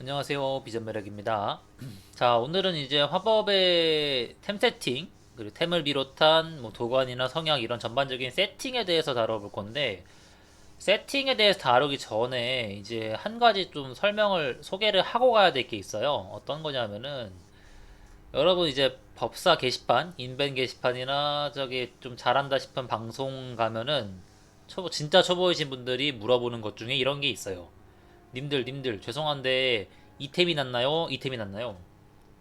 안녕하세요, 비전매력입니다. 자, 오늘은 이제 화법의 템 세팅, 그리고 템을 비롯한 뭐 도관이나 성향 이런 전반적인 세팅에 대해서 다뤄볼 건데, 세팅에 대해서 다루기 전에 이제 한 가지 좀 소개를 하고 가야 될 게 있어요. 어떤 거냐면은, 여러분 이제 법사 게시판, 인벤 게시판이나 저기 좀 잘한다 싶은 방송 가면은, 진짜 초보이신 분들이 물어보는 것 중에 이런 게 있어요. 님들 죄송한데 이템이 낫나요? 이템이 낫나요?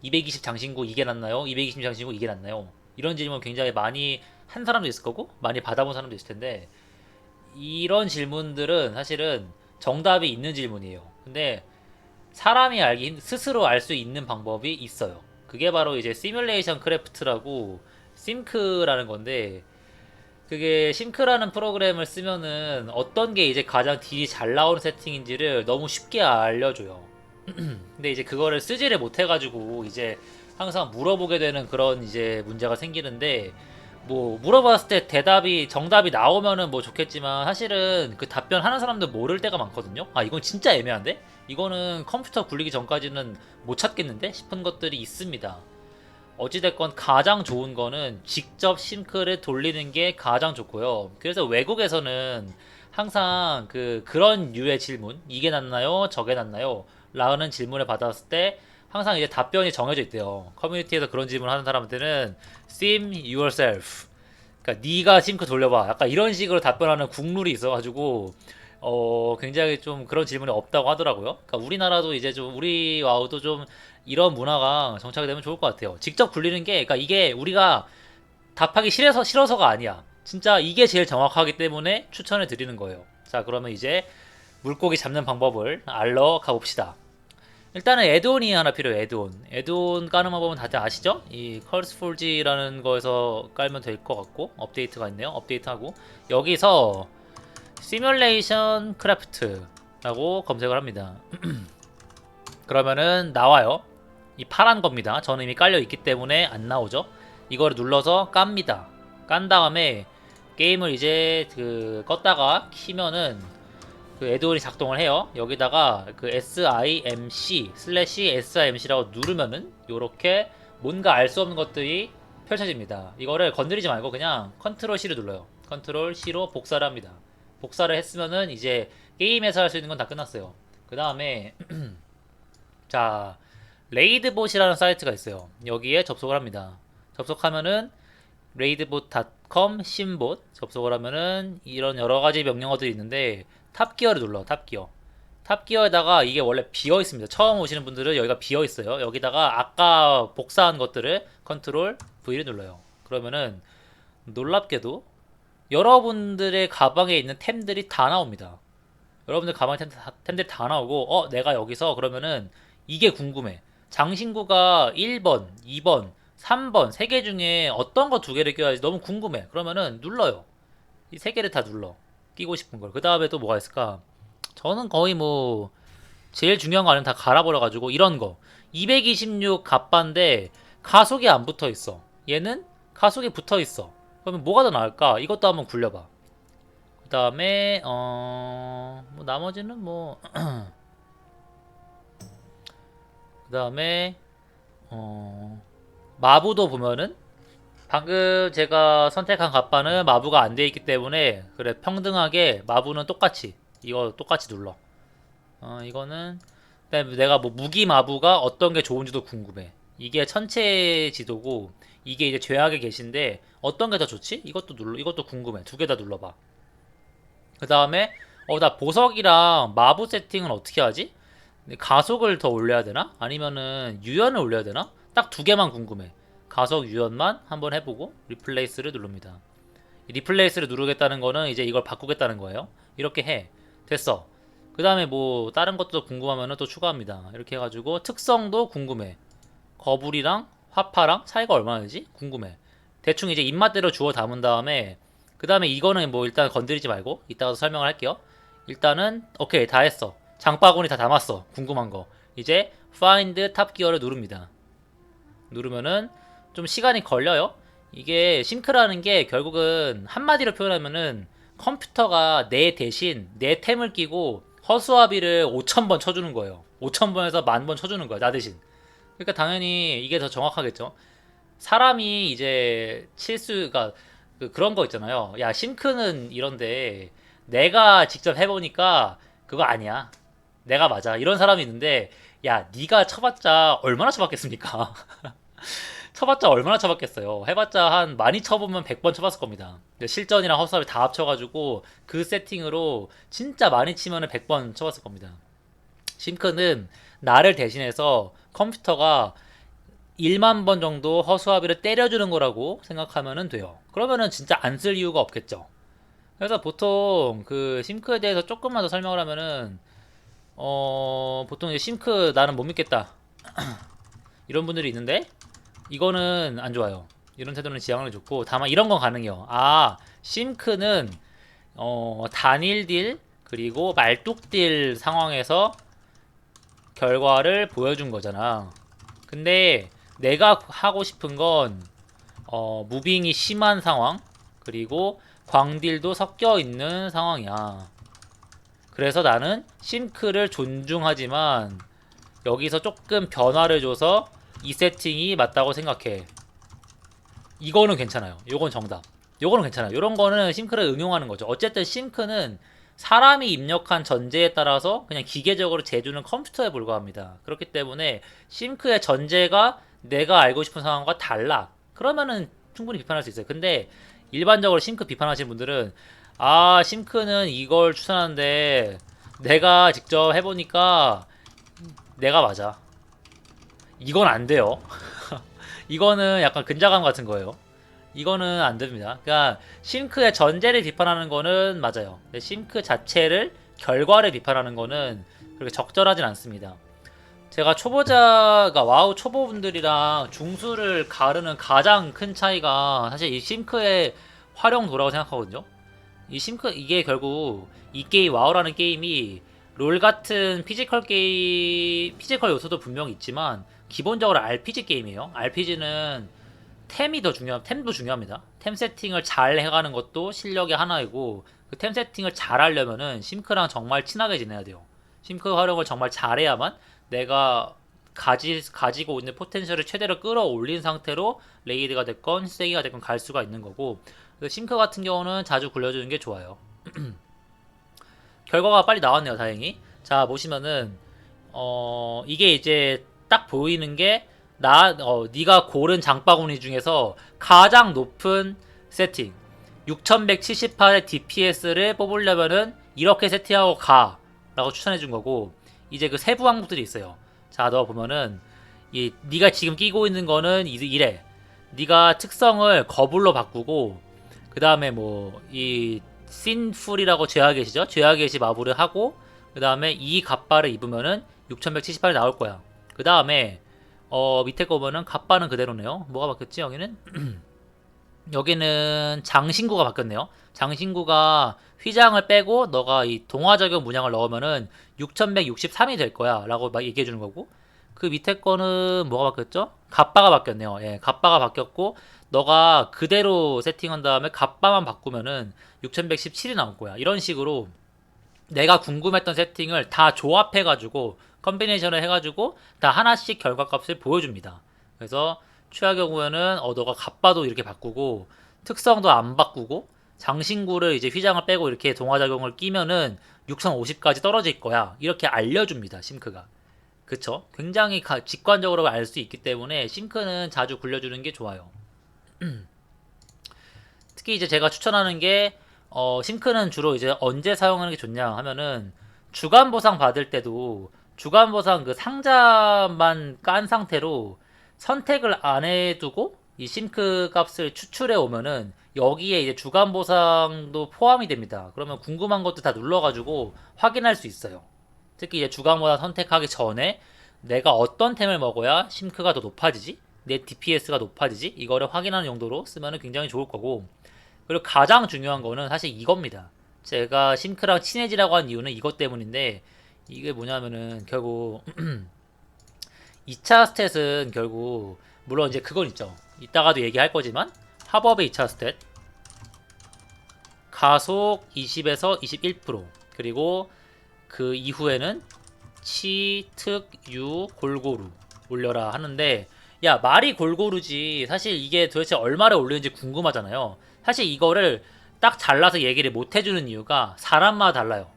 220 장신구 이게 낫나요? 220 장신구 이게 낫나요? 이런 질문 굉장히 많이 한 사람도 있을 거고 많이 받아본 사람도 있을 텐데 이런 질문들은 사실은 정답이 있는 질문이에요. 근데 사람이 스스로 알 수 있는 방법이 있어요. 그게 바로 이제 시뮬레이션 크래프트라고 심크라는 건데 그게 심크라는 프로그램을 쓰면은 어떤 게 이제 가장 딜이 잘 나오는 세팅인지를 너무 쉽게 알려줘요. 근데 이제 그거를 쓰지를 못해가지고 이제 항상 물어보게 되는 그런 이제 문제가 생기는데 뭐 물어봤을 때 정답이 나오면은 뭐 좋겠지만 사실은 그 답변하는 사람들 모를 때가 많거든요. 아 이건 진짜 애매한데? 이거는 컴퓨터 굴리기 전까지는 못 찾겠는데? 싶은 것들이 있습니다. 어찌됐건 가장 좋은 거는 직접 싱크를 돌리는 게 가장 좋고요. 그래서 외국에서는 항상 그런 류의 질문, 이게 낫나요? 저게 낫나요? 라는 질문을 받았을 때 항상 이제 답변이 정해져 있대요. 커뮤니티에서 그런 질문을 하는 사람들은 sim yourself. 그러니까 네가 싱크 돌려봐. 약간 이런 식으로 답변하는 국룰이 있어가지고 굉장히 좀 그런 질문이 없다고 하더라고요. 그러니까 우리나라도 이제 좀 우리 와우도 좀 이런 문화가 정착이 되면 좋을 것 같아요. 직접 굴리는 게, 그러니까 이게 우리가 답하기 싫어서가 아니야. 진짜 이게 제일 정확하기 때문에 추천을 드리는 거예요. 자, 그러면 이제 물고기 잡는 방법을 알러 가봅시다. 일단은 애드온이 하나 필요해요. 애드온 까는 방법은 다들 아시죠? 이 컬스폴지라는 거에서 깔면 될 것 같고 업데이트가 있네요. 업데이트하고 여기서 시뮬레이션 크래프트라고 검색을 합니다. 그러면은 나와요. 이 파란 겁니다. 저는 이미 깔려 있기 때문에 안 나오죠. 이거를 눌러서 깝니다. 깐 다음에 게임을 이제 껐다가 키면은 그 애드온이 작동을 해요. 여기다가 그 SIMC SIMC라고 누르면은 요렇게 뭔가 알 수 없는 것들이 펼쳐집니다. 이거를 건드리지 말고 그냥 컨트롤 C를 눌러요. 컨트롤 C로 복사를 합니다. 복사를 했으면은 이제 게임에서 할 수 있는 건 다 끝났어요. 그 다음에 자 레이드봇이라는 사이트가 있어요. 여기에 접속을 합니다. 접속하면은 레이드봇.com 심봇 접속을 하면은 이런 여러 가지 명령어들이 있는데 탑기어를 눌러. 탑기어에다가 이게 원래 비어 있습니다. 처음 오시는 분들은 여기가 비어 있어요. 여기다가 아까 복사한 것들을 컨트롤 V를 눌러요. 그러면은 놀랍게도 여러분들의 가방에 있는 템들이 다 나옵니다. 여러분들 가방에 템들이 다 나오고 내가 여기서 그러면은 이게 궁금해. 장신구가 1번, 2번, 3번 세 개 중에 어떤 거 두 개를 껴야지 너무 궁금해. 그러면은 눌러요. 이 세 개를 다 눌러. 끼고 싶은 걸. 그 다음에 또 뭐가 있을까? 저는 거의 뭐 제일 중요한 거 아니면 다 갈아버려가지고 이런 거. 226 갑반데 가속이 안 붙어 있어. 얘는 가속이 붙어 있어. 그러면 뭐가 더 나을까? 이것도 한번 굴려봐. 그 다음에 뭐 나머지는 뭐 그 다음에 마부도 보면은 방금 제가 선택한 갑바는 마부가 안 돼 있기 때문에 그래 평등하게 마부는 똑같이 이거 똑같이 눌러. 이거는 그다음에 내가 뭐 무기 마부가 어떤 게 좋은지도 궁금해. 이게 천체 지도고 이게 이제 죄악의 계신데 어떤 게 더 좋지? 이것도 이것도 궁금해. 두 개 다 눌러봐. 그 다음에 나 보석이랑 마부 세팅은 어떻게 하지? 가속을 더 올려야 되나? 아니면은 유연을 올려야 되나? 딱 두 개만 궁금해. 가속 유연만 한번 해보고 리플레이스를 누릅니다. 리플레이스를 누르겠다는 거는 이제 이걸 바꾸겠다는 거예요. 이렇게 해. 됐어. 그 다음에 뭐 다른 것도 궁금하면 또 추가합니다. 이렇게 해가지고 특성도 궁금해. 거불이랑 화파랑 차이가 얼마나 되지? 궁금해. 대충 이제 입맛대로 주워 담은 다음에 그 다음에 이거는 뭐 일단 건드리지 말고 이따가 설명을 할게요. 일단은 오케이 다 했어. 장바구니 다 담았어. 궁금한 거. 이제 find 탑 기어를 누릅니다. 누르면은 좀 시간이 걸려요. 이게 싱크라는 게 결국은 한마디로 표현하면은 컴퓨터가 내 대신 내 템을 끼고 허수아비를 5,000번 쳐주는 거예요. 5,000번에서 10,000번 쳐주는 거야, 나 대신. 그러니까 당연히 이게 더 정확하겠죠. 사람이 이제 실수가 그런 거 있잖아요. 야, 싱크는 이런데 내가 직접 해보니까 그거 아니야. 내가 맞아. 이런 사람이 있는데 야, 네가 쳐봤자 얼마나 쳐봤겠습니까? 쳐봤자 얼마나 쳐봤겠어요. 해봤자 한 많이 쳐보면 100번 쳐봤을 겁니다. 실전이랑 허수아비 다 합쳐가지고 그 세팅으로 진짜 많이 치면은 100번 쳐봤을 겁니다. 싱크는 나를 대신해서 컴퓨터가 1만 번 정도 허수아비를 때려주는 거라고 생각하면 돼요. 그러면은 진짜 안 쓸 이유가 없겠죠. 그래서 보통 그 싱크에 대해서 조금만 더 설명을 하면은 보통 이제 싱크 나는 못 믿겠다 이런 분들이 있는데 이거는 안 좋아요. 이런 태도는 지향을 줬고 다만 이런 건 가능해요. 아, 싱크는 단일 딜 그리고 말뚝 딜 상황에서 결과를 보여준 거잖아. 근데 내가 하고 싶은 건 무빙이 심한 상황 그리고 광딜도 섞여 있는 상황이야. 그래서 나는 싱크를 존중하지만 여기서 조금 변화를 줘서 이 세팅이 맞다고 생각해. 이거는 괜찮아요. 요건 정답. 요거는 괜찮아요. 요런 거는 싱크를 응용하는 거죠. 어쨌든 싱크는 사람이 입력한 전제에 따라서 그냥 기계적으로 재주는 컴퓨터에 불과합니다. 그렇기 때문에 싱크의 전제가 내가 알고 싶은 상황과 달라. 그러면은 충분히 비판할 수 있어요. 근데 일반적으로 싱크 비판하시는 분들은 아, 싱크는 이걸 추천하는데 내가 직접 해보니까 내가 맞아. 이건 안 돼요. 이거는 약간 근자감 같은 거예요. 이거는 안 됩니다. 그러니까 싱크의 전제를 비판하는 거는 맞아요. 근데 싱크 자체를 결과를 비판하는 거는 그렇게 적절하진 않습니다. 제가 초보자가 와우 초보분들이랑 중수를 가르는 가장 큰 차이가 사실 이 싱크의 활용도라고 생각하거든요. 이 싱크 이게 결국 이 게임 와우라는 게임이 롤 같은 피지컬 요소도 분명히 있지만 기본적으로 RPG 게임이에요. RPG는 템도 중요합니다. 템 세팅을 잘 해가는 것도 실력의 하나이고 그 템 세팅을 잘 하려면은 심크랑 정말 친하게 지내야 돼요. 심크 활용을 정말 잘해야만 내가 가지고 있는 포텐셜을 최대로 끌어올린 상태로 레이드가 됐건 세기가 됐건 갈 수가 있는 거고 심크 같은 경우는 자주 굴려주는 게 좋아요. 결과가 빨리 나왔네요, 다행히. 자, 보시면은 이게 이제 딱 보이는 게 네가 고른 장바구니 중에서 가장 높은 세팅 6178의 DPS를 뽑으려면은 이렇게 세팅하고 가 라고 추천해 준 거고 이제 그 세부 항목들이 있어요. 자, 너 보면은 네가 지금 끼고 있는 거는 이래. 네가 특성을 거불로 바꾸고 그 다음에 뭐 이 신풀이라고 죄악의시죠? 죄악의시 마블을 하고 그 다음에 이 갑바를 입으면은 6178 나올 거야. 그 다음에 밑에 거 보면은 갑바는 그대로네요. 뭐가 바뀌었지 여기는? 여기는 장신구가 바뀌었네요. 장신구가 휘장을 빼고 너가 이 동화적용 문양을 넣으면은 6163이 될 거야 라고 막 얘기해 주는 거고 그 밑에 거는 뭐가 바뀌었죠? 갑바가 바뀌었네요. 예, 갑바가 바뀌었고 너가 그대로 세팅한 다음에 갑바만 바꾸면은 6117이 나올 거야. 이런 식으로 내가 궁금했던 세팅을 다 조합해가지고 컨비네이션을 해가지고 다 하나씩 결과값을 보여줍니다. 그래서 최하 경우에는 너가 갑바도 이렇게 바꾸고 특성도 안 바꾸고 장신구를 이제 휘장을 빼고 이렇게 동화작용을 끼면은 6050까지 떨어질 거야. 이렇게 알려줍니다. 심크가. 그쵸? 굉장히 직관적으로 알 수 있기 때문에 심크는 자주 굴려주는 게 좋아요. 특히 이제 제가 추천하는 게 싱크는 주로 이제 언제 사용하는 게 좋냐 하면은 주간 보상 받을 때도 주간 보상 그 상자만 깐 상태로 선택을 안 해두고 이 싱크 값을 추출해 오면은 여기에 이제 주간 보상도 포함이 됩니다. 그러면 궁금한 것도 다 눌러가지고 확인할 수 있어요. 특히 이제 주간 보상 선택하기 전에 내가 어떤 템을 먹어야 싱크가 더 높아지지? 내 DPS가 높아지지? 이거를 확인하는 용도로 쓰면 굉장히 좋을 거고 그리고 가장 중요한 거는 사실 이겁니다. 제가 심크랑 친해지라고 한 이유는 이것 때문인데 이게 뭐냐면은 결국 2차 스탯은 결국 물론 이제 그건 있죠. 이따가도 얘기할 거지만 팝업의 2차 스탯 가속 20에서 21% 그리고 그 이후에는 치, 특, 유 골고루 올려라 하는데, 야, 말이 골고루지. 사실 이게 도대체 얼마를 올리는지 궁금하잖아요. 사실 이거를 딱 잘라서 얘기를 못 해주는 이유가 사람마다 달라요.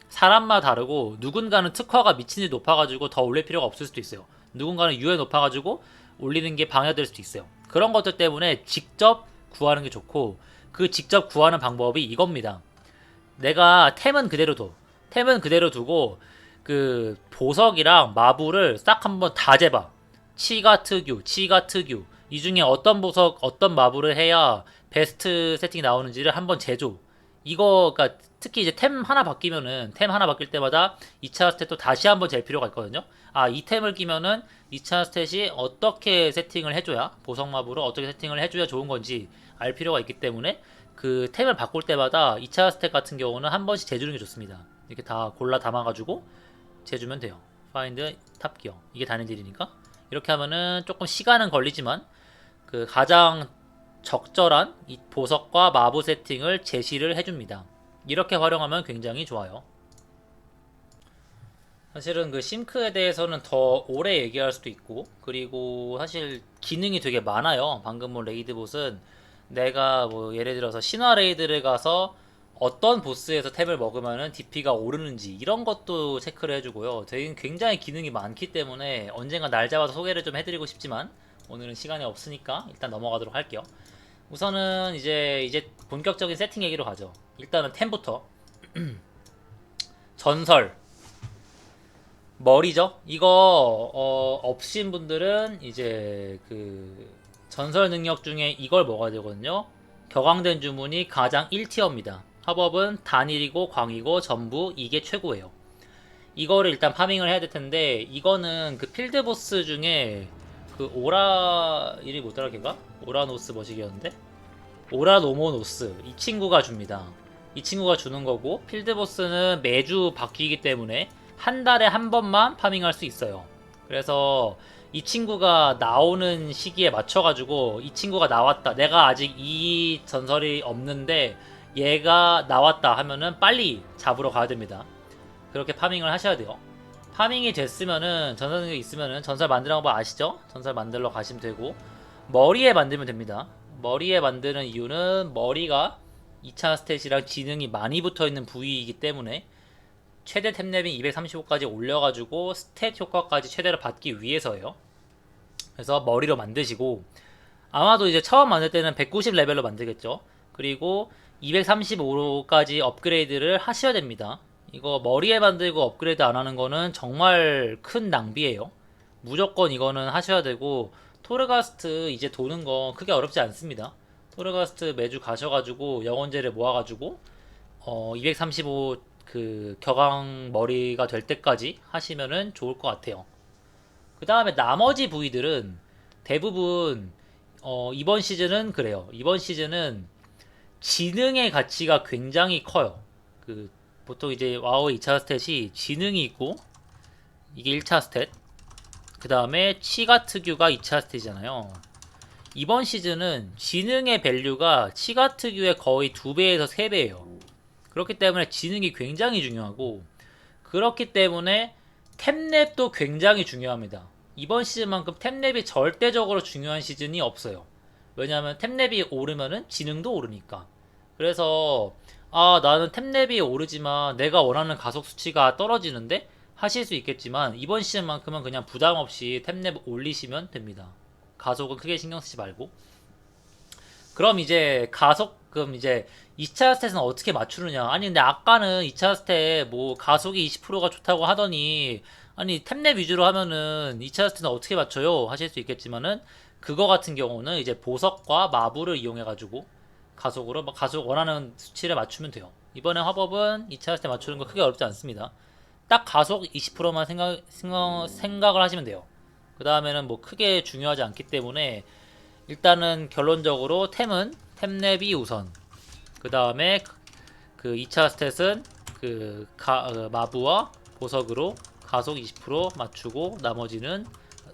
사람마다 다르고, 누군가는 특화가 미친듯이 높아가지고 더 올릴 필요가 없을 수도 있어요. 누군가는 유에 높아가지고 올리는 게 방해될 수도 있어요. 그런 것들 때문에 직접 구하는 게 좋고, 그 직접 구하는 방법이 이겁니다. 내가 템은 그대로 둬. 템은 그대로 두고 그 보석이랑 마블을 싹 한번 다 재봐. 치가 특유, 치가 특유. 이 중에 어떤 보석, 어떤 마블을 해야 베스트 세팅이 나오는지를 한번 재줘. 이거, 그니까 특히 이제 템 하나 바뀌면은, 템 하나 바뀔 때마다 2차 스탯도 다시 한번 잴 필요가 있거든요. 아, 이 템을 끼면은 2차 스탯이 어떻게 세팅을 해줘야, 보석 마블을 어떻게 세팅을 해줘야 좋은 건지 알 필요가 있기 때문에 그 템을 바꿀 때마다 2차 스택 같은 경우는 한 번씩 재주는 게 좋습니다. 이렇게 다 골라 담아가지고 재주면 돼요. 파인드 탑 기어. 이게 단일질이니까. 이렇게 하면은 조금 시간은 걸리지만 그 가장 적절한 이 보석과 마부 세팅을 제시를 해줍니다. 이렇게 활용하면 굉장히 좋아요. 사실은 그 싱크에 대해서는 더 오래 얘기할 수도 있고, 그리고 사실 기능이 되게 많아요. 방금 뭐 레이드봇은 내가 뭐 예를 들어서 신화 레이드를 가서 어떤 보스에서 탭을 먹으면은 DP가 오르는지 이런 것도 체크를 해주고요. 되게 굉장히 기능이 많기 때문에 언젠가 날 잡아서 소개를 좀 해드리고 싶지만 오늘은 시간이 없으니까 일단 넘어가도록 할게요. 우선은 이제 본격적인 세팅 얘기로 가죠. 일단은 템부터 전설 머리죠. 이거 없신 분들은 이제 그 전설 능력 중에 이걸 먹어야 되거든요. 격앙된 주문이 가장 1티어입니다. 합업은 단일이고 광이고 전부 이게 최고예요. 이거를 일단 파밍을 해야 될 텐데, 이거는 그 필드 보스 중에 그 오라 이리 뭐더라 걔가? 오라노스 머시기였는데? 오라노모노스 이 친구가 줍니다. 이 친구가 주는 거고, 필드 보스는 매주 바뀌기 때문에 한 달에 한 번만 파밍할 수 있어요. 그래서 이 친구가 나오는 시기에 맞춰가지고, 이 친구가 나왔다, 내가 아직 이 전설이 없는데 얘가 나왔다 하면은 빨리 잡으러 가야 됩니다. 그렇게 파밍을 하셔야 돼요. 파밍이 됐으면은, 전설 능력이 있으면은 전설 만드는 방법 아시죠? 전설 만들러 가시면 되고, 머리에 만들면 됩니다. 머리에 만드는 이유는 머리가 2차 스탯이랑 지능이 많이 붙어있는 부위이기 때문에 최대 템랩이 235까지 올려가지고 스탯 효과까지 최대로 받기 위해서예요. 그래서 머리로 만드시고, 아마도 이제 처음 만들 때는 190 레벨로 만들겠죠. 그리고 235까지 업그레이드를 하셔야 됩니다. 이거 머리에 만들고 업그레이드 안 하는 거는 정말 큰 낭비예요. 무조건 이거는 하셔야 되고, 토르가스트 이제 도는 거 크게 어렵지 않습니다. 토르가스트 매주 가셔가지고 영혼제를 모아가지고 235 그 격앙 머리가 될 때까지 하시면은 좋을 것 같아요. 그 다음에 나머지 부위들은 대부분 이번 시즌은 그래요. 이번 시즌은 지능의 가치가 굉장히 커요. 그 보통 이제 와우 2차 스탯이 지능이 있고, 이게 1차 스탯, 그 다음에 치가 특유가 2차 스탯이잖아요. 이번 시즌은 지능의 밸류가 치가 특유의 거의 2배에서 3배예요. 그렇기 때문에 지능이 굉장히 중요하고, 그렇기 때문에 템랩도 굉장히 중요합니다. 이번 시즌만큼 템랩이 절대적으로 중요한 시즌이 없어요. 왜냐하면 템랩이 오르면은 지능도 오르니까. 그래서 아, 나는 템랩이 오르지만 내가 원하는 가속 수치가 떨어지는데 하실 수 있겠지만, 이번 시즌만큼은 그냥 부담 없이 템랩 올리시면 됩니다. 가속은 크게 신경 쓰지 말고. 그럼 이제 가속금 이제 2차 스탯은 어떻게 맞추느냐. 아니 근데 아까는 2차 스탯 뭐 가속이 20%가 좋다고 하더니, 아니 템랩 위주로 하면은 2차 스탯은 어떻게 맞춰요 하실 수 있겠지만은, 그거 같은 경우는 이제 보석과 마블을 이용해 가지고 가속으로 가속 원하는 수치를 맞추면 돼요. 이번에 화법은 2차 스탯 맞추는 거 크게 어렵지 않습니다. 딱 가속 20%만 생각을 하시면 돼요. 그 다음에는 뭐 크게 중요하지 않기 때문에, 일단은 결론적으로 템은 템랩이 우선, 그 다음에 그 2차 스탯은 그 마부와 보석으로 가속 20% 맞추고, 나머지는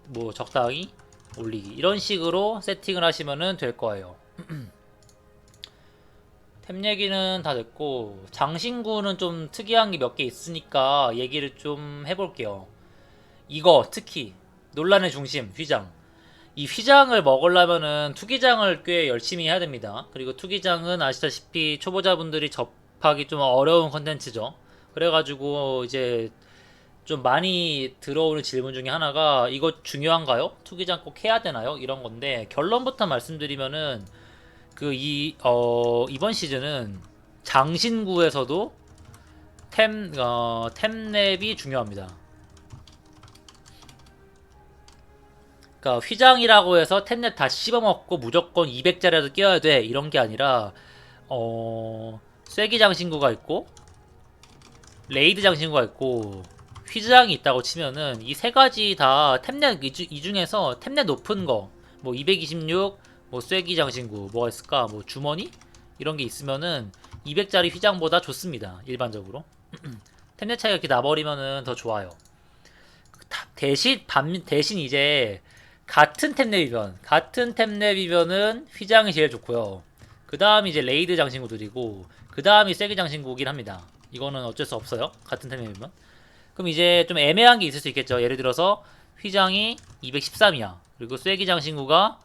뭐 적당히 올리기, 이런 식으로 세팅을 하시면 될 거예요. 템 얘기는 다 됐고 장신구는 좀 특이한 게 몇 개 있으니까 얘기를 좀 해볼게요. 이거 특히 논란의 중심 휘장. 이 휘장을 먹으려면은 투기장을 꽤 열심히 해야 됩니다. 그리고 투기장은 아시다시피 초보자분들이 접하기 좀 어려운 컨텐츠죠. 그래가지고 이제 좀 많이 들어오는 질문 중에 하나가 이거 중요한가요? 투기장 꼭 해야 되나요? 이런 건데 결론부터 말씀드리면은 이번 시즌은 장신구에서도 템랩이 중요합니다. 그러니까 휘장이라고 해서 템랩 다 씹어먹고 무조건 200짜리라도 끼워야 돼 이런 게 아니라 쐐기 장신구가 있고 레이드 장신구가 있고 휘장이 있다고 치면은 이 세 가지 다 템넷 이 중에서 템넷 높은 거 뭐 226, 뭐 쐐기 장신구 뭐가 있을까 뭐 주머니 이런 게 있으면은 200짜리 휘장보다 좋습니다 일반적으로. 템넷 차이가 이렇게 나버리면은 더 좋아요. 대신 이제 같은 템랩이면은 휘장이 제일 좋고요. 그 다음이 이제 레이드 장신구들이고 그 다음이 쐐기 장신구긴 합니다. 이거는 어쩔 수 없어요. 같은 템랩이면. 그럼 이제 좀 애매한 게 있을 수 있겠죠. 예를 들어서 휘장이 213이야. 그리고 쐐기 장신구가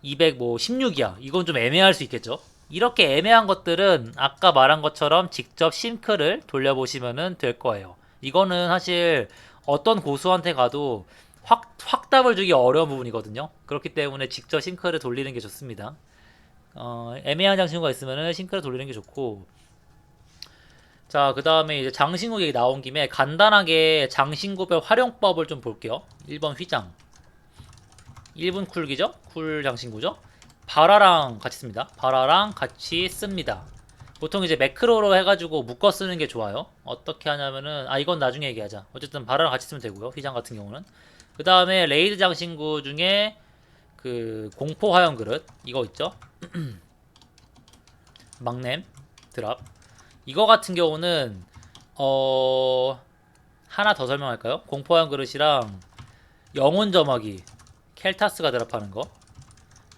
216이야. 이건 좀 애매할 수 있겠죠. 이렇게 애매한 것들은 아까 말한 것처럼 직접 심크를 돌려보시면 될 거예요. 이거는 사실 어떤 고수한테 가도 확답을 주기 어려운 부분이거든요. 그렇기 때문에 직접 싱크를 돌리는 게 좋습니다. 애매한 장신구가 있으면 싱크를 돌리는 게 좋고, 자, 그 다음에 이제 장신구 얘기 나온 김에 간단하게 장신구별 활용법을 좀 볼게요. 1번 휘장. 1분 쿨기죠? 쿨 장신구죠? 바라랑 같이 씁니다. 바라랑 같이 씁니다. 보통 이제 매크로로 해가지고 묶어 쓰는 게 좋아요. 어떻게 하냐면은, 이건 나중에 얘기하자. 어쨌든 바라랑 같이 쓰면 되고요. 휘장 같은 경우는. 그 다음에 레이드 장신구 중에 그 공포 화염 그릇. 이거 있죠? 막냄 드랍. 이거 같은 경우는 하나 더 설명할까요? 공포한 그릇이랑 영혼 점화기 켈타스가 드랍하는 거.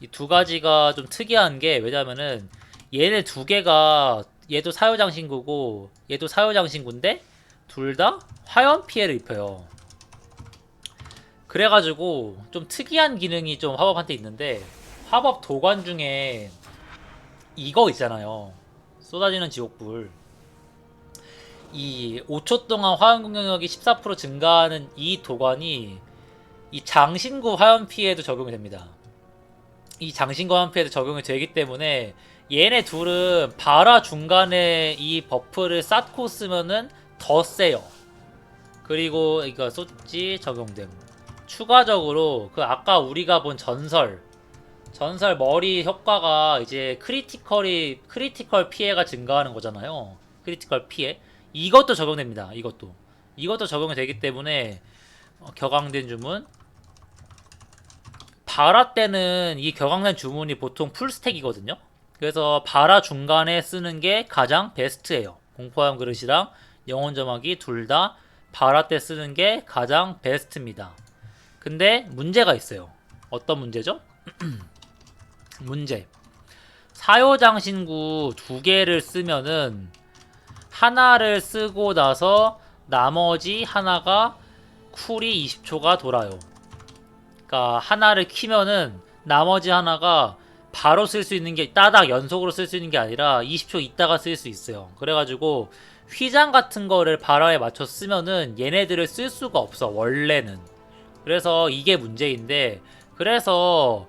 이 두 가지가 좀 특이한 게 왜냐면은 얘네 두 개가 얘도 사요장신구고 얘도 사요장신구인데 둘 다 화염 피해를 입혀요. 그래가지고 좀 특이한 기능이 좀 화법한테 있는데 화법 도관 중에 이거 있잖아요. 쏟아지는 지옥불. 이 5초 동안 화염 공격력이 14% 증가하는 이 도관이 이 장신구 화염 피해도 적용이 됩니다. 이 장신구 화염 피해도 적용이 되기 때문에 얘네 둘은 바라 중간에 이 버프를 쌓고 쓰면은 더 세요. 그리고 이거 쏟지 적용됨. 추가적으로 그 아까 우리가 본 전설 머리 효과가 이제 크리티컬 피해가 증가하는 거잖아요. 크리티컬 피해. 이것도 적용됩니다. 이것도 적용이 되기 때문에 격앙된 주문. 바라 때는 이 격앙된 주문이 보통 풀스택이거든요. 그래서 바라 중간에 쓰는 게 가장 베스트예요. 공포함 그릇이랑 영혼 점화기 둘 다 바라 때 쓰는 게 가장 베스트입니다. 근데 문제가 있어요. 어떤 문제죠? 문제. 사요장신구 두 개를 쓰면은 하나를 쓰고 나서 나머지 하나가 쿨이 20초가 돌아요. 그러니까 하나를 키면은 나머지 하나가 바로 쓸 수 있는 게 따닥 연속으로 쓸 수 있는 게 아니라 20초 있다가 쓸 수 있어요. 그래가지고 휘장 같은 거를 발화에 맞춰 쓰면은 얘네들을 쓸 수가 없어 원래는. 그래서 이게 문제인데 그래서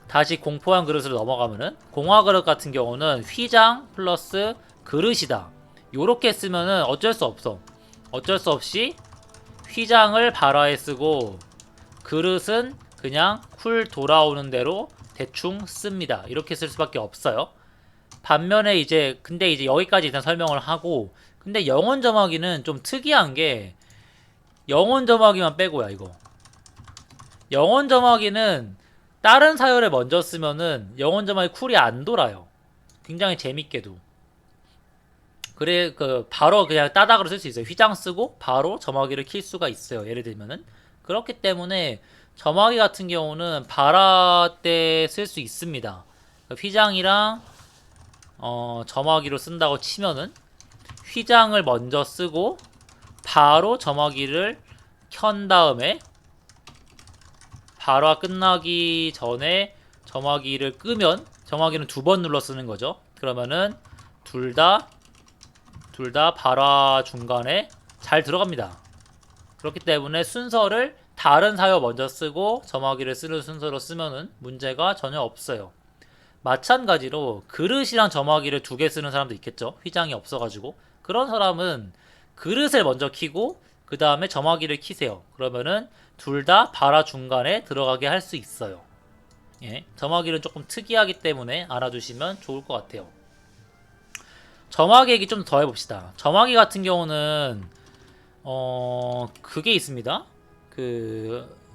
다시 공포한 그릇으로 넘어가면은 공화 그릇 같은 경우는 휘장 플러스 그릇이다. 요렇게 쓰면은 어쩔 수 없어. 어쩔 수 없이 휘장을 발화에 쓰고 그릇은 그냥 쿨 돌아오는 대로 대충 씁니다. 이렇게 쓸 수밖에 없어요. 반면에 근데 이제 여기까지 일단 설명을 하고 근데 영혼 점화기는 좀 특이한 게 영혼 점화기만 빼고야 이거. 영혼 점화기는 다른 사열을 먼저 쓰면은 영혼 점화기 쿨이 안 돌아요. 굉장히 재밌게도. 그래 바로 그냥 따닥으로 쓸 수 있어요. 휘장 쓰고 바로 점화기를 킬 수가 있어요. 예를 들면은 그렇기 때문에 점화기 같은 경우는 바라 때 쓸 수 있습니다. 휘장이랑 점화기로 쓴다고 치면은 휘장을 먼저 쓰고 바로 점화기를 켠 다음에 발화 끝나기 전에 점화기를 끄면 점화기는 두 번 눌러 쓰는 거죠. 그러면은 둘 다 발화 중간에 잘 들어갑니다. 그렇기 때문에 순서를 다른 사요 먼저 쓰고 점화기를 쓰는 순서로 쓰면은 문제가 전혀 없어요. 마찬가지로 그릇이랑 점화기를 두 개 쓰는 사람도 있겠죠. 휘장이 없어가지고 그런 사람은 그릇을 먼저 키고 그 다음에 점화기를 키세요. 그러면은 둘 다 발화 중간에 들어가게 할 수 있어요. 예, 점화기는 조금 특이하기 때문에 알아두시면 좋을 것 같아요. 점화기 얘기 좀 더 해봅시다. 점화기 같은 경우는 그게 있습니다.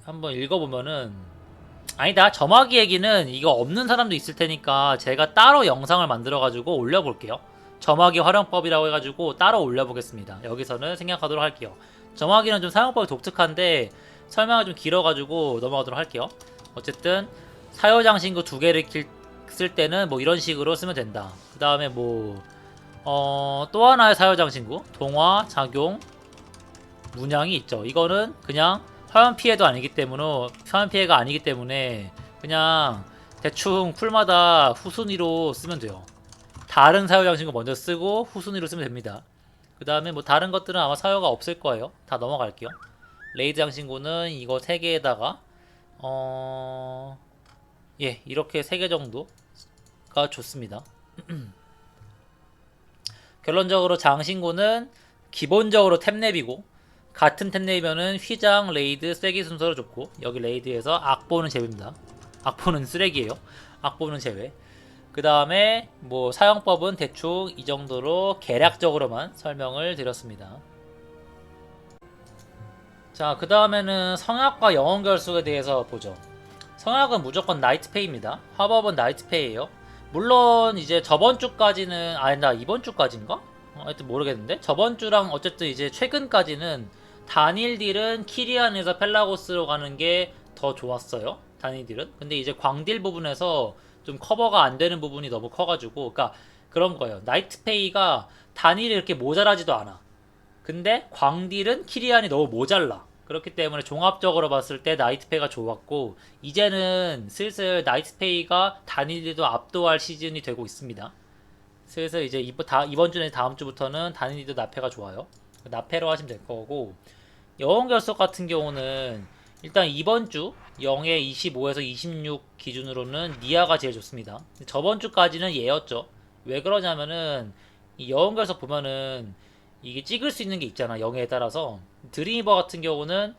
한번 읽어보면은 아니다. 점화기 얘기는 이거 없는 사람도 있을 테니까 제가 따로 영상을 만들어가지고 올려볼게요. 점화기 활용법이라고 해가지고 따로 올려보겠습니다. 여기서는 생략하도록 할게요. 점화기는 좀 사용법이 독특한데 설명이 좀 길어가지고 넘어가도록 할게요. 어쨌든 사요장신구 두 개를 쓸 때는 뭐 이런 식으로 쓰면 된다. 그 다음에 또 하나의 사요장신구 동화, 작용, 문양이 있죠. 이거는 그냥 화면 피해도 아니기 때문에 화면 피해가 아니기 때문에 그냥 대충 쿨마다 후순위로 쓰면 돼요. 다른 사요 장신구 먼저 쓰고 후순위로 쓰면 됩니다. 그 다음에 뭐 다른 것들은 아마 사요가 없을 거예요. 다 넘어갈게요. 레이드 장신구는 이거 3개에다가 예, 이렇게 3개 정도가 좋습니다. 결론적으로 장신구는 기본적으로 탭랩이고 같은 탭랩이면은 휘장, 레이드, 쐐기 순서로 좋고 여기 레이드에서 악보는 제외입니다. 악보는 쓰레기예요. 악보는 제외. 그 다음에 뭐 사용법은 대충 이 정도로 개략적으로만 설명을 드렸습니다. 자, 그 다음에는 성악과 영혼 결속에 대해서 보죠. 성악은 무조건 나이트페이입니다. 화법은 나이트페이예요. 물론 이제 저번 주까지는 아니다 이번 주까지인가? 하여튼 모르겠는데 저번 주랑 어쨌든 이제 최근까지는 단일딜은 키리안에서 펠라고스로 가는 게 더 좋았어요. 단일딜은. 근데 이제 광딜 부분에서 좀 커버가 안 되는 부분이 너무 커가지고, 그러니까 그런 거예요. 나이트페이가 단일이 이렇게 모자라지도 않아. 근데 광딜은 키리안이 너무 모자라. 그렇기 때문에 종합적으로 봤을 때 나이트페이가 좋았고 이제는 슬슬 나이트페이가 단일딜도 압도할 시즌이 되고 있습니다. 슬슬 이제 이번 주는 다음 주부터는 단일딜도 나페가 좋아요. 나페로 하시면 될 거고 영혼 결속 같은 경우는 일단 이번 주 0에 25에서 26 기준으로는 니아가 제일 좋습니다. 저번 주까지는 얘였죠. 왜 그러냐면은 이 영혼 결속 보면은 이게 찍을 수 있는 게 있잖아. 0에 따라서 드리버 같은 경우는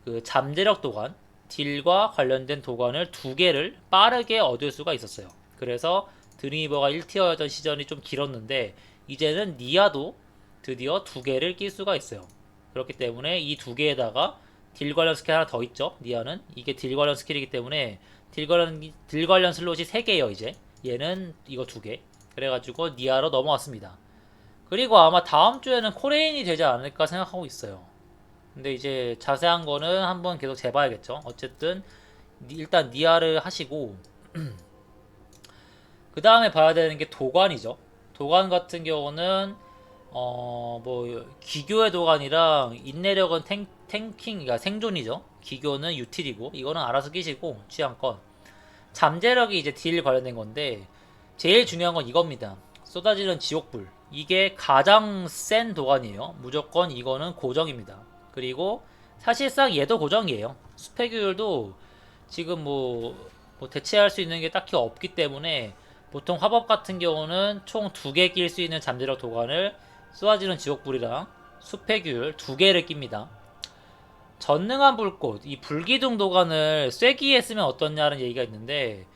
그 잠재력 도관 딜과 관련된 도관을 두 개를 빠르게 얻을 수가 있었어요. 그래서 드리버가 1티어였던 시전이 좀 길었는데 이제는 니아도 드디어 두 개를 낄 수가 있어요. 그렇기 때문에 이 두 개에다가 딜 관련 스킬 하나 더 있죠. 니아는 이게 딜 관련 스킬이기 때문에 딜 관련 슬롯이 3개예요. 이제 얘는 이거 2개. 그래가지고 니아로 넘어왔습니다. 그리고 아마 다음 주에는 코레인이 되지 않을까 생각하고 있어요. 근데 이제 자세한 거는 한번 계속 재봐야겠죠. 어쨌든 일단 니아를 하시고 그 다음에 봐야 되는 게 도관이죠. 도관 같은 경우는 기교의 도관이랑 인내력은 그러니까 생존이죠. 기교는 유틸이고 이거는 알아서 끼시고 취향껏. 잠재력이 이제 딜 관련된 건데 제일 중요한 건 이겁니다. 쏟아지는 지옥불. 이게 가장 센 도관이에요. 무조건 이거는 고정입니다. 그리고 사실상 얘도 고정이에요. 수패 규율도 지금 뭐 대체할 수 있는 게 딱히 없기 때문에 보통 화법 같은 경우는 총 2개 낄 수 있는 잠재력 도관을 쏟아지는 지옥불이랑 수패 규율 2개를 낍니다. 전능한 불꽃, 이 불기둥 도관을 쐐기에 쓰면 어떻냐는 얘기가 있는데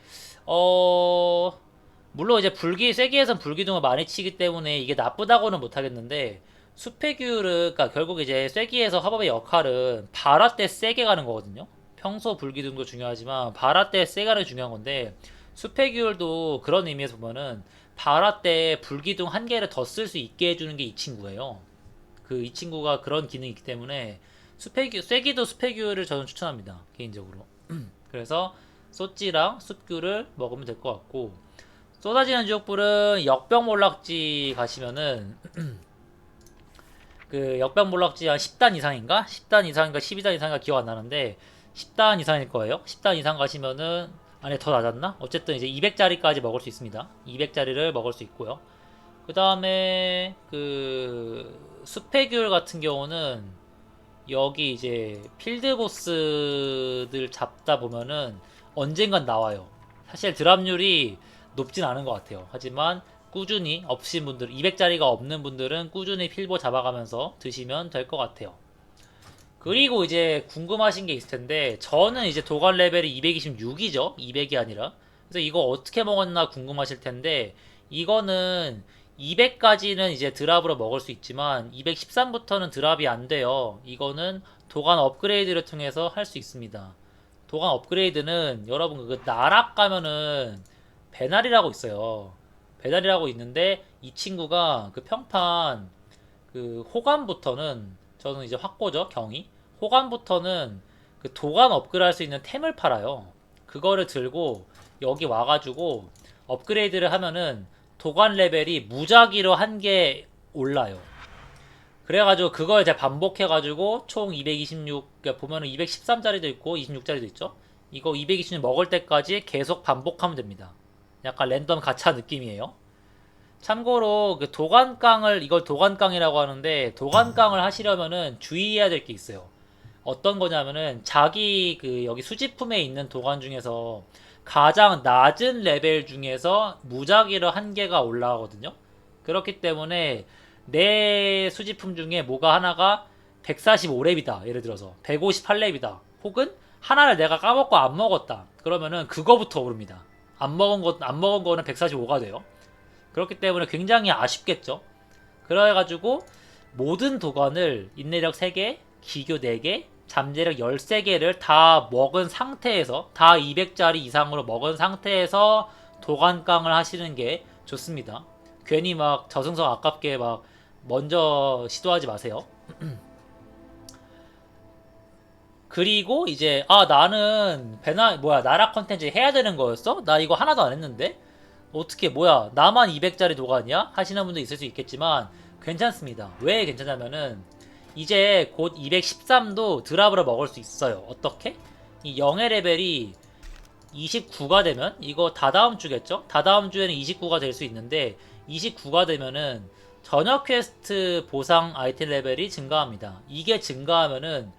물론 이제 쐐기에선 불기둥을 많이 치기 때문에 이게 나쁘다고는 못하겠는데 숲의 규율은 그러니까 결국 이제 쐐기에서 화법의 역할은 발화 때 세게 가는 거거든요. 평소 불기둥도 중요하지만 발화 때 세게 가는 게 중요한 건데 숲의 규율도 그런 의미에서 보면은 발화 때 불기둥 한 개를 더 쓸 수 있게 해주는 게 이 친구예요. 이 친구가 그런 기능이 있기 때문에 쐐기도 숲의 규율을 저는 추천합니다. 개인적으로. 그래서 소찌랑 숲규를 먹으면 될 것 같고 쏟아지는 지옥불은 역병몰락지 가시면은 그 역병몰락지 한 10단 이상인가? 10단 이상인가 12단 이상인가 기억 안 나는데 10단 이상일 거예요. 10단 이상 가시면은 아니 더 낮았나? 어쨌든 이제 200짜리까지 먹을 수 있습니다. 200짜리를 먹을 수 있고요. 그 다음에 그 수페귤 같은 경우는 여기 이제 필드보스들 잡다 보면은 언젠간 나와요. 사실 드랍률이 높진 않은 것 같아요. 하지만 꾸준히 없으신 분들, 200짜리가 없는 분들은 꾸준히 필보 잡아가면서 드시면 될 것 같아요. 그리고 이제 궁금하신 게 있을 텐데, 저는 이제 도관 레벨이 226이죠. 200이 아니라. 그래서 이거 어떻게 먹었나 궁금하실 텐데, 이거는 200까지는 이제 드랍으로 먹을 수 있지만, 213부터는 드랍이 안 돼요. 이거는 도관 업그레이드를 통해서 할 수 있습니다. 도관 업그레이드는 여러분 그 나락 가면은 배날이라고 있어요. 배날이라고 있는데, 이 친구가 그 평판 그 호감부터는 저는 이제 확고죠 경이 호감부터는 그 도관 업그레이드 할 수 있는 템을 팔아요. 그거를 들고 여기 와가지고 업그레이드를 하면은 도관 레벨이 무작위로 한 개 올라요. 그래가지고 그걸 제가 반복해가지고 총 226, 그러니까 보면은 213짜리도 있고 26짜리도 있죠. 이거 226 먹을 때까지 계속 반복하면 됩니다. 약간 랜덤 가챠 느낌이에요. 참고로 그 도관깡을 이걸 도관깡이라고 하는데 도관깡을 하시려면은 주의해야 될 게 있어요. 어떤 거냐면은 자기 그 여기 수집품에 있는 도관 중에서 가장 낮은 레벨 중에서 무작위로 한 개가 올라가거든요. 그렇기 때문에 내 수집품 중에 뭐가 하나가 145렙이다. 예를 들어서 158렙이다. 혹은 하나를 내가 까먹고 안 먹었다. 그러면은 그거부터 오릅니다. 안 먹은 거는 145가 돼요. 그렇기 때문에 굉장히 아쉽겠죠. 그래가지고 모든 도관을 인내력 3개, 기교 4개, 잠재력 13개를 다 먹은 상태에서 다 200짜리 이상으로 먹은 상태에서 도관깡을 하시는 게 좋습니다. 괜히 막 저승석 아깝게 막 먼저 시도하지 마세요. 그리고 이제 나는 나락 컨텐츠 해야 되는 거였어? 나 이거 하나도 안 했는데? 어떻게 뭐야 나만 200짜리 도관이야? 하시는 분도 있을 수 있겠지만 괜찮습니다. 왜 괜찮냐면은 이제 곧 213도 드랍으로 먹을 수 있어요. 어떻게? 이 영의 레벨이 29가 되면 이거 다다음 주겠죠? 다다음 주에는 29가 될 수 있는데 29가 되면은 저녁 퀘스트 보상 아이템 레벨이 증가합니다. 이게 증가하면은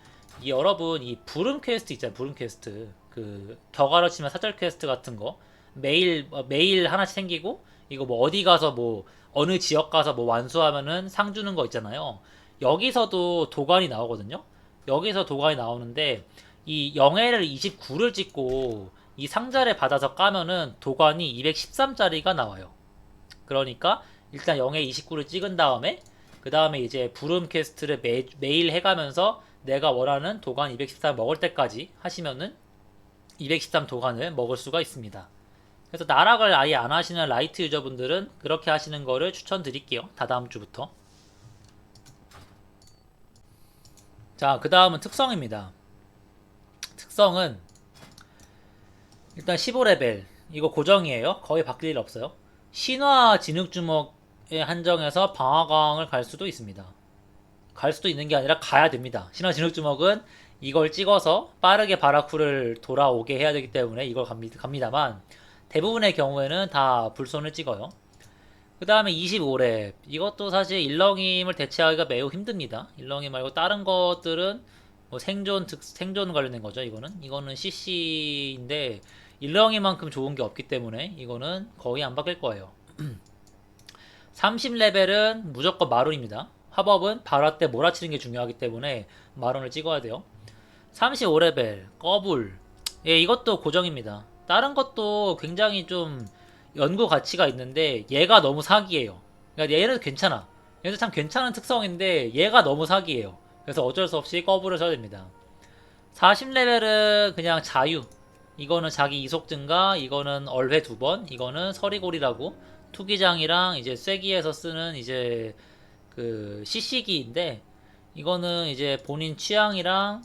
여러분 이 부름 퀘스트 있잖아요. 부름 퀘스트 그 격아로 치면 사절 퀘스트 같은 거 매일 하나씩 생기고 이거 뭐 어디 가서 뭐 어느 지역 가서 뭐 완수하면은 상 주는 거 있잖아요. 여기서도 도관이 나오거든요. 여기서 도관이 나오는데 이 영해를 29를 찍고 이 상자를 받아서 까면은 도관이 213짜리가 나와요. 그러니까 일단 영해 29를 찍은 다음에 그 다음에 이제 부름 퀘스트를 매일 해가면서 내가 원하는 도관 213 먹을 때까지 하시면은 213 도관을 먹을 수가 있습니다. 그래서 나락을 아예 안 하시는 라이트 유저분들은 그렇게 하시는 거를 추천드릴게요. 다다음 주부터. 자, 그 다음은 특성입니다. 특성은 일단 15레벨 이거 고정이에요. 거의 바뀔 일 없어요. 신화 진흙주먹에 한정해서 방화강을 갈 수도 있습니다. 갈 수도 있는 게 아니라 가야 됩니다. 신화 진흙주먹은 이걸 찍어서 빠르게 바라쿠를 돌아오게 해야 되기 때문에 이걸 갑니다만 대부분의 경우에는 다 불손을 찍어요. 그 다음에 25렙 이것도 사실 일렁임을 대체하기가 매우 힘듭니다. 일렁임 말고 다른 것들은 뭐 생존 관련된 거죠. 이거는 CC인데 일렁이만큼 좋은 게 없기 때문에 이거는 거의 안 바뀔 거예요. 30레벨은 무조건 마룬입니다. 화법은 발화 때 몰아치는 게 중요하기 때문에 마룬을 찍어야 돼요. 35레벨 꺼불 예 이것도 고정입니다. 다른 것도 굉장히 좀 연구 가치가 있는데 얘가 너무 사기예요. 그러니까 얘는 괜찮아. 얘도 참 괜찮은 특성인데 얘가 너무 사기예요. 그래서 어쩔 수 없이 꺼불을 써야 됩니다. 40레벨은 그냥 자유. 이거는 자기 이속 증가, 이거는 얼회 2번, 이거는 서리골이라고 투기장이랑 이제 쐐기에서 쓰는 이제 그 CC기인데 이거는 이제 본인 취향이랑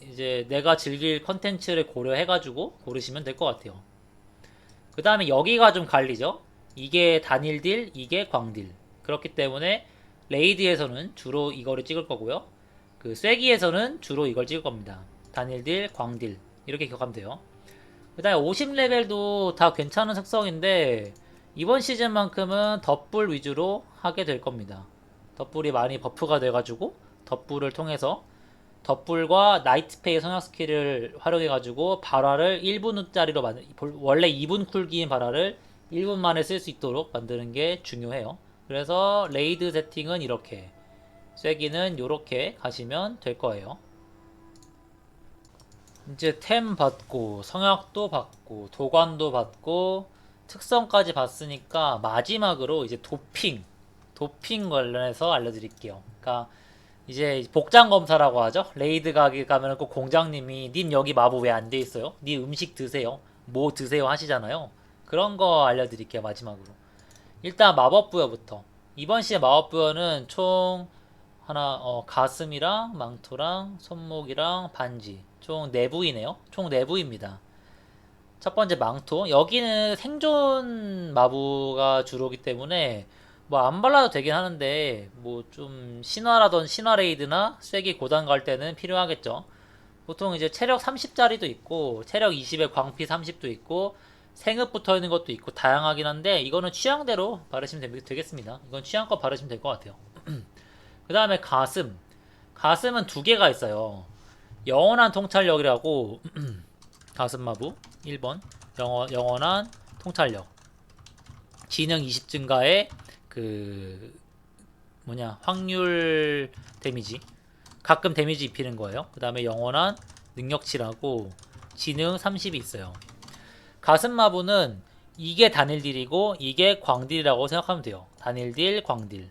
이제 내가 즐길 컨텐츠를 고려해가지고 고르시면 될 것 같아요. 그 다음에 여기가 좀 갈리죠. 이게 단일 딜, 이게 광딜. 그렇기 때문에 레이드에서는 주로 이거를 찍을 거고요. 그 쐐기에서는 주로 이걸 찍을 겁니다. 단일 딜, 광딜. 이렇게 기억하면 돼요. 그 다음에 50레벨도 다 괜찮은 특성인데 이번 시즌만큼은 덧불 위주로 하게 될 겁니다. 덧불이 많이 버프가 돼가지고 덧불을 통해서 덧불과 나이트페이 성향 스킬을 활용해가지고 발화를 1분짜리로 원래 2분 쿨기인 발화를 1분 만에 쓸 수 있도록 만드는 게 중요해요. 그래서 레이드 세팅은 이렇게, 쐐기는 이렇게 가시면 될 거예요. 이제 템 받고 성약도 받고 도관도 받고 특성까지 봤으니까 마지막으로 이제 도핑 관련해서 알려드릴게요. 그러니까 이제 복장 검사라고 하죠. 레이드 가게 가면 꼭 공장님이 님 여기 마법 왜 안 돼 있어요? 님 음식 드세요. 뭐 드세요 하시잖아요. 그런 거 알려드릴게요. 마지막으로. 일단 마법 부여부터. 이번 시에 마법 부여는 총 하나 가슴이랑 망토랑 손목이랑 반지 총 4부이네요. 총 4부입니다. 첫 번째 망토. 여기는 생존 마부가 주로기 때문에 뭐 안 발라도 되긴 하는데 뭐 좀 신화라던 신화 레이드나 쐐기 고단 갈 때는 필요하겠죠. 보통 이제 체력 30짜리도 있고 체력 20에 광피 30도 있고 생읍 붙어 있는 것도 있고 다양하긴 한데 이거는 취향대로 바르시면 되겠습니다. 이건 취향껏 바르시면 될 것 같아요. 그 다음에 가슴은 두 개가 있어요. 영원한 통찰력이라고 가슴 마부 1번 영원한 통찰력 지능 20 증가에 그 확률 데미지 가끔 데미지 입히는 거예요. 그 다음에 영원한 능력치라고 지능 30이 있어요. 가슴 마부는 이게 단일딜이고 이게 광딜이라고 생각하면 돼요. 단일딜 광딜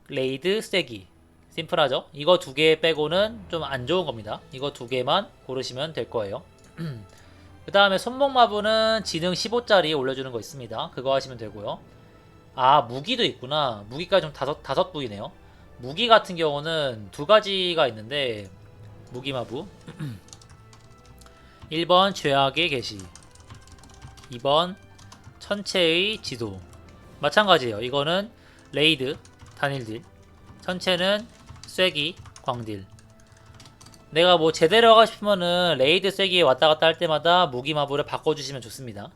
레이드 쐐기 심플하죠. 이거 두 개 빼고는 좀 안 좋은 겁니다. 이거 두 개만 고르시면 될 거예요. 그 다음에 손목 마부는 지능 15짜리 올려주는 거 있습니다. 그거 하시면 되고요. 아, 무기도 있구나. 무기까지 좀 다섯 부이네요. 무기 같은 경우는 두 가지가 있는데 무기 마부 1번 죄악의 계시 2번 천체의 지도 마찬가지예요. 이거는 레이드 단일딜 천체는 쐐기 광딜 내가 뭐 제대로 하고 싶으면은 레이드 쐐기에 왔다 갔다 할 때마다 무기 마부를 바꿔주시면 좋습니다.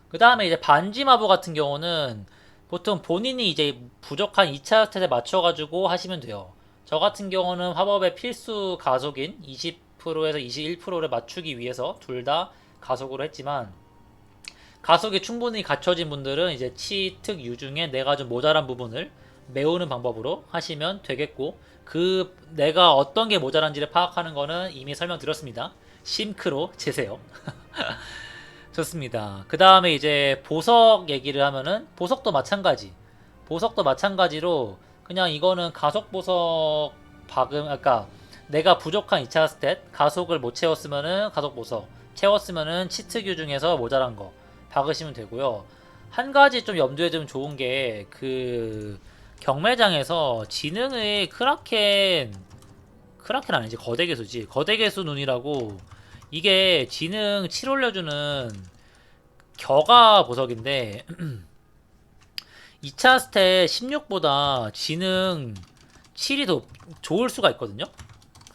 그 다음에 이제 반지 마부 같은 경우는 보통 본인이 이제 부족한 2차 스탯에 맞춰가지고 하시면 돼요. 저 같은 경우는 화법의 필수 가속인 20%에서 21%를 맞추기 위해서 둘 다 가속으로 했지만 가속이 충분히 갖춰진 분들은 이제 치, 특, 유 중에 내가 좀 모자란 부분을 메우는 방법으로 하시면 되겠고 그 내가 어떤 게 모자란지를 파악하는 거는 이미 설명드렸습니다. 심크로 재세요. 좋습니다. 그 다음에 이제 보석 얘기를 하면은 보석도 마찬가지로 그냥 이거는 가속 보석 그러니까 내가 부족한 2차 스탯 가속을 못 채웠으면은 가속 보석 채웠으면은 치트규 중에서 모자란 거 박으시면 되고요. 한 가지 좀 염두에 두면 좋은 게 그 경매장에서 지능의 크라켄 아니지 거대개수 눈이라고 이게 지능 7 올려주는 겨가 보석인데 2차 스탯 16보다 지능 7이 더 좋을 수가 있거든요.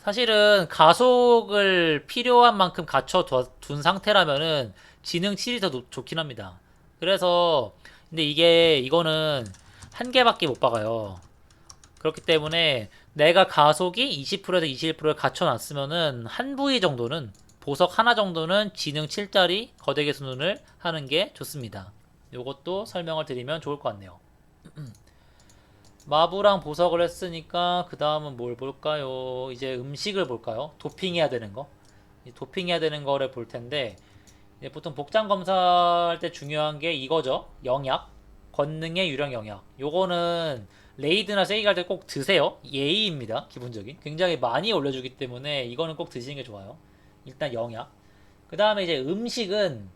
사실은 가속을 필요한 만큼 갖춰둔 상태라면은 지능 7이 더 좋긴 합니다. 그래서 근데 이거는 한 개밖에 못 박아요. 그렇기 때문에 내가 가속이 20%에서 21%를 갖춰놨으면은 한 부위 정도는 보석 하나 정도는 지능 7짜리 거대개수 눈을 하는 게 좋습니다. 요것도 설명을 드리면 좋을 것 같네요. 마부랑 보석을 했으니까 그 다음은 뭘 볼까요? 이제 음식을 볼까요? 도핑해야 되는 거. 도핑해야 되는 거를 볼 텐데 보통 복장 검사할 때 중요한 게 이거죠. 영약, 권능의 유령 영약. 요거는 레이드나 세이 갈 때 꼭 드세요. 예의입니다. 기본적인. 굉장히 많이 올려주기 때문에 이거는 꼭 드시는 게 좋아요. 일단 영약. 그 다음에 이제 음식은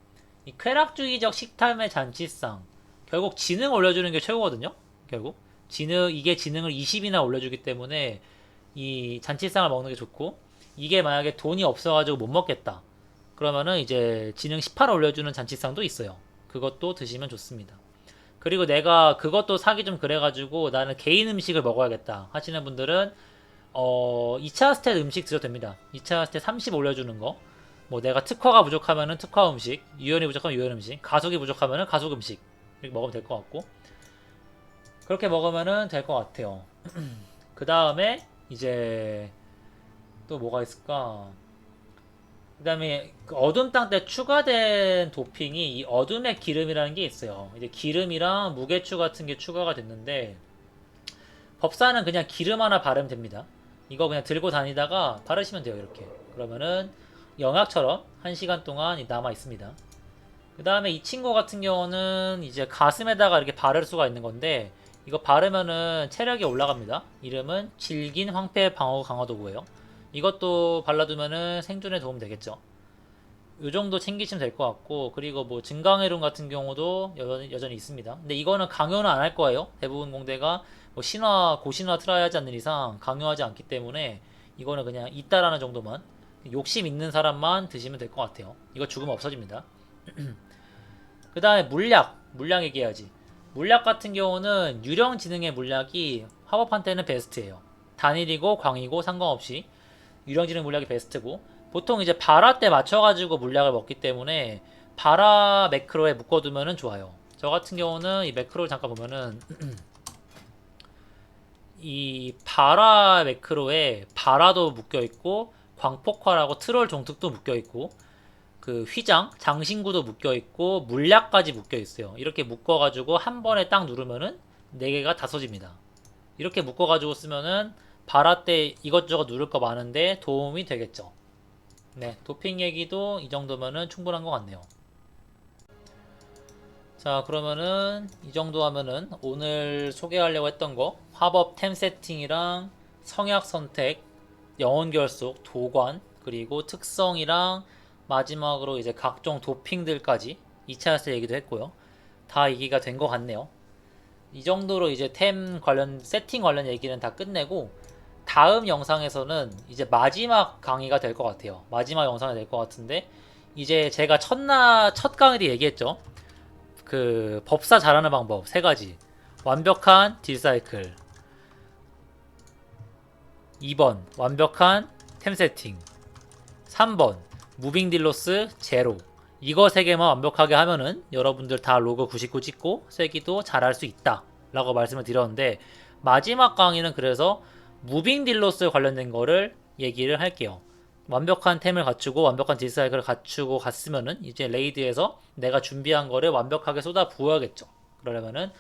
이 쾌락주의적 식탐의 잔치상. 결국 지능 올려주는 게 최고거든요. 결국 이게 지능을 20이나 올려주기 때문에 이 잔치상을 먹는 게 좋고 이게 만약에 돈이 없어가지고 못 먹겠다. 그러면은 이제 지능 18 올려주는 잔치상도 있어요. 그것도 드시면 좋습니다. 그리고 내가 그것도 사기 좀 그래가지고 나는 개인 음식을 먹어야겠다 하시는 분들은 2차 스탯 음식 드셔도 됩니다. 2차 스탯 30 올려주는 거. 뭐 내가 특화가 부족하면은 특화 음식, 유연이 부족하면 유연 음식, 가속이 부족하면은 가속 음식 이렇게 먹으면 될 것 같고 그렇게 먹으면은 될 것 같아요. 그 다음에 이제 또 뭐가 있을까? 그 다음에 그 어둠 땅 때 추가된 도핑이 이 어둠의 기름이라는 게 있어요. 이제 기름이랑 무게추 같은 게 추가가 됐는데 법사는 그냥 기름 하나 바르면 됩니다. 이거 그냥 들고 다니다가 바르시면 돼요. 이렇게. 그러면은 영약처럼 1시간 동안 남아 있습니다. 그 다음에 이 친구 같은 경우는 이제 가슴에다가 이렇게 바를 수가 있는 건데 이거 바르면은 체력이 올라갑니다. 이름은 질긴 황폐 방어 강화도구예요. 이것도 발라두면은 생존에 도움 되겠죠. 요 정도 챙기시면 될 것 같고 그리고 뭐 증강해론 같은 경우도 여전히 있습니다. 근데 이거는 강요는 안 할 거예요. 대부분 공대가 뭐 신화 고신화 트라이 하지 않는 이상 강요하지 않기 때문에 이거는 그냥 있다라는 정도만 욕심 있는 사람만 드시면 될 것 같아요. 이거 죽으면 없어집니다. 그 다음에 물약 얘기해야지. 물약 같은 경우는 유령 지능의 물약이 화법한테는 베스트예요. 단일이고 광이고 상관없이 유령 지능 물약이 베스트고 보통 이제 바라 때 맞춰가지고 물약을 먹기 때문에 바라 매크로에 묶어두면은 좋아요. 저 같은 경우는 이 매크로를 잠깐 보면은 이 바라 매크로에 바라도 묶여있고 광폭화라고 트롤 종특도 묶여있고 그 휘장, 장신구도 묶여있고 물약까지 묶여있어요. 이렇게 묶어가지고 한 번에 딱 누르면은 4개가 다 써집니다. 이렇게 묶어가지고 쓰면은 바라 때 이것저것 누를 거 많은데 도움이 되겠죠. 네, 도핑 얘기도 이 정도면은 충분한 것 같네요. 자, 그러면은 이 정도 하면은 오늘 소개하려고 했던 거 화법 템 세팅이랑 성약 선택, 영혼 결속, 도관, 그리고 특성이랑 마지막으로 이제 각종 도핑들까지 2차에서 얘기도 했고요. 다 얘기가 된 것 같네요. 이 정도로 이제 템 관련 세팅 관련 얘기는 다 끝내고 다음 영상에서는 이제 마지막 강의가 될 것 같아요. 마지막 영상이 될 것 같은데 이제 제가 첫 강의 때 얘기했죠. 그 법사 잘하는 방법 3가지. 완벽한 딜사이클. 2번 완벽한 템 세팅. 3번 무빙 딜로스 제로. 이거 3개만 완벽하게 하면은 여러분들 다 로그 99 찍고 세기도 잘할 수 있다 라고 말씀을 드렸는데 마지막 강의는 그래서 무빙 딜로스 관련된 거를 얘기를 할게요. 완벽한 템을 갖추고 완벽한 딜사이클을 갖추고 갔으면은 이제 레이드에서 내가 준비한 거를 완벽하게 쏟아 부어야겠죠. 그러려면은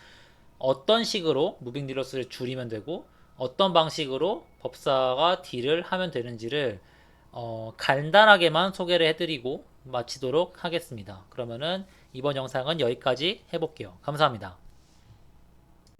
어떤 식으로 무빙 딜로스를 줄이면 되고 어떤 방식으로 법사가 딜을 하면 되는지를 간단하게만 소개를 해드리고 마치도록 하겠습니다. 그러면은 이번 영상은 여기까지 해볼게요. 감사합니다.